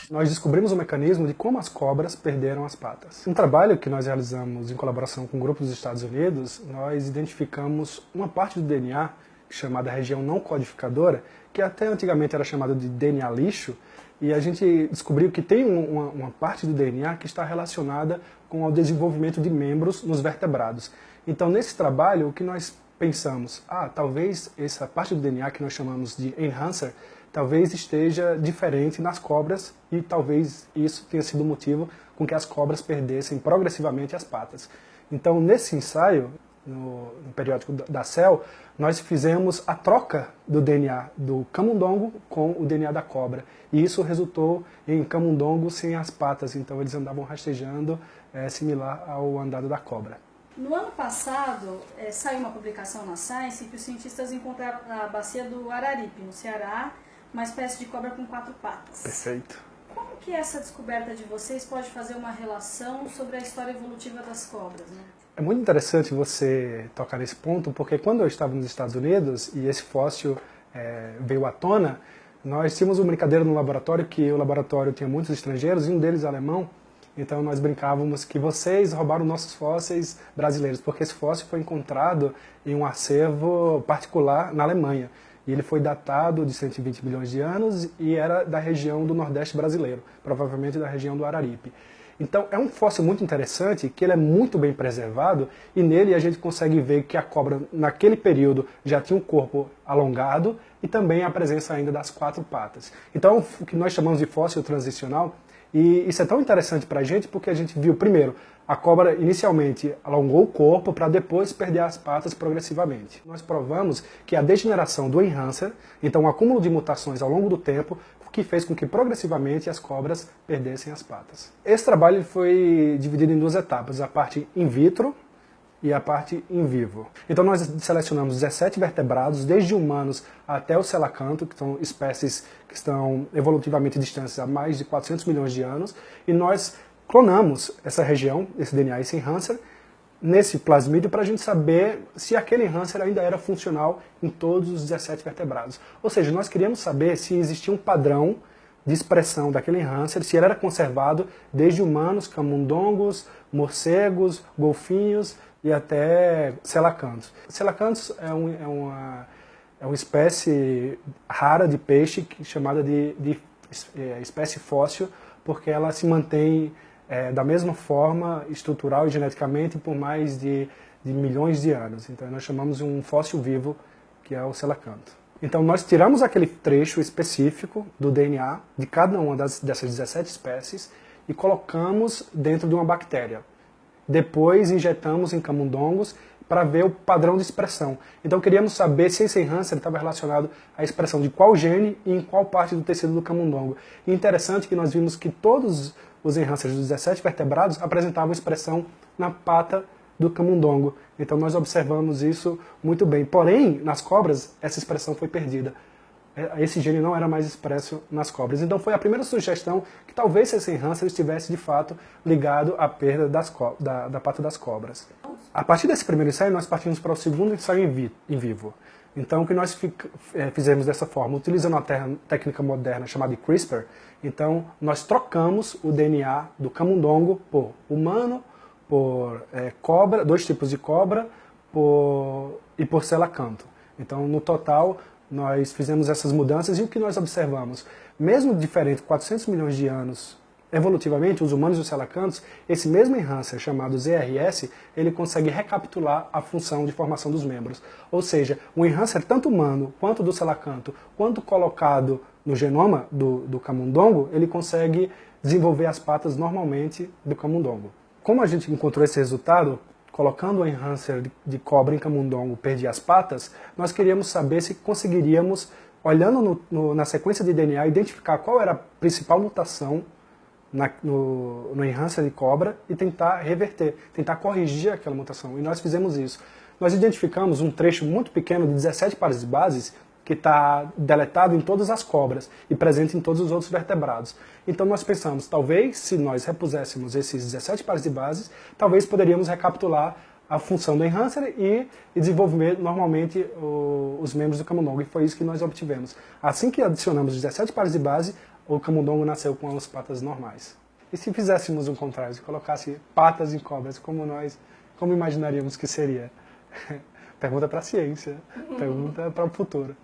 nós descobrimos o mecanismo de como as cobras perderam as patas. Um trabalho que nós realizamos em colaboração com um grupo dos Estados Unidos, nós identificamos uma parte do DNA, chamada região não codificadora, que até antigamente era chamada de DNA lixo, e a gente descobriu que tem uma parte do DNA que está relacionada com o desenvolvimento de membros nos vertebrados. Então, nesse trabalho, o que nós pensamos? Talvez essa parte do DNA que nós chamamos de enhancer, talvez esteja diferente nas cobras e talvez isso tenha sido o motivo com que as cobras perdessem progressivamente as patas. Então, nesse ensaio, no periódico da Cell, nós fizemos a troca do DNA do camundongo com o DNA da cobra. E isso resultou em camundongo sem as patas, então eles andavam rastejando, similar ao andado da cobra. No ano passado, saiu uma publicação na Science em que os cientistas encontraram na bacia do Araripe, no Ceará, uma espécie de cobra com 4 patas. Perfeito. Como que essa descoberta de vocês pode fazer uma relação sobre a história evolutiva das cobras, né? É muito interessante você tocar nesse ponto, porque quando eu estava nos Estados Unidos e esse fóssil veio à tona, nós tínhamos uma brincadeira no laboratório, que o laboratório tinha muitos estrangeiros, e um deles alemão, então nós brincávamos que vocês roubaram nossos fósseis brasileiros, porque esse fóssil foi encontrado em um acervo particular na Alemanha. E ele foi datado de 120 milhões de anos e era da região do Nordeste brasileiro, provavelmente da região do Araripe. Então é um fóssil muito interessante, que ele é muito bem preservado e nele a gente consegue ver que a cobra naquele período já tinha um corpo alongado e também a presença ainda das 4 patas. Então o que nós chamamos de fóssil transicional, e isso é tão interessante para a gente porque a gente viu primeiro a cobra inicialmente alongou o corpo para depois perder as patas progressivamente. Nós provamos que a degeneração do enhancer, então o acúmulo de mutações ao longo do tempo, que fez com que progressivamente as cobras perdessem as patas. Esse trabalho foi dividido em 2 etapas, a parte in vitro e a parte in vivo. Então nós selecionamos 17 vertebrados, desde humanos até o selacanto, que são espécies que estão evolutivamente distantes há mais de 400 milhões de anos, e nós clonamos essa região, esse DNA, esse enhancer, nesse plasmídio para a gente saber se aquele enhancer ainda era funcional em todos os 17 vertebrados. Ou seja, nós queríamos saber se existia um padrão de expressão daquele enhancer, se ele era conservado desde humanos, camundongos, morcegos, golfinhos e até selacantos. Selacantos é uma espécie rara de peixe chamada de espécie fóssil, porque ela se mantém da mesma forma, estrutural e geneticamente, por mais de milhões de anos. Então nós chamamos de um fóssil vivo, que é o selacanto. Então nós tiramos aquele trecho específico do DNA de cada uma dessas 17 espécies e colocamos dentro de uma bactéria. Depois injetamos em camundongos para ver o padrão de expressão. Então queríamos saber se esse enhancer estava relacionado à expressão de qual gene e em qual parte do tecido do camundongo. E interessante que nós vimos que todos os enhancers dos 17 vertebrados apresentavam expressão na pata do camundongo. Então nós observamos isso muito bem. Porém, nas cobras, essa expressão foi perdida. Esse gene não era mais expresso nas cobras. Então foi a primeira sugestão que talvez esse enhancer estivesse de fato ligado à perda da pata das cobras. A partir desse primeiro ensaio, nós partimos para o segundo ensaio em vivo. Então o que nós fizemos dessa forma, utilizando uma técnica moderna chamada de CRISPR, então nós trocamos o DNA do camundongo por humano, por cobra, 2 tipos de cobra e por selacanto. Então no total nós fizemos essas mudanças e o que nós observamos? Mesmo diferente, 400 milhões de anos evolutivamente, os humanos e os selacantos, esse mesmo enhancer chamado ZRS, ele consegue recapitular a função de formação dos membros. Ou seja, o enhancer tanto humano quanto do selacanto, quanto colocado no genoma do camundongo, ele consegue desenvolver as patas normalmente do camundongo. Como a gente encontrou esse resultado, colocando o enhancer de cobra em camundongo perder as patas, nós queríamos saber se conseguiríamos, olhando na sequência de DNA, identificar qual era a principal mutação no enhancer de cobra e tentar reverter, tentar corrigir aquela mutação. E nós fizemos isso. Nós identificamos um trecho muito pequeno de 17 pares de bases que está deletado em todas as cobras e presente em todos os outros vertebrados. Então nós pensamos, talvez se nós repuséssemos esses 17 pares de bases, talvez poderíamos recapitular a função do enhancer e desenvolver normalmente os membros do camundongo. E foi isso que nós obtivemos. Assim que adicionamos 17 pares de base, ou o camundongo nasceu com as patas normais? E se fizéssemos o contrário, se colocasse patas em cobras, como imaginaríamos que seria? Pergunta para a ciência, pergunta para o futuro.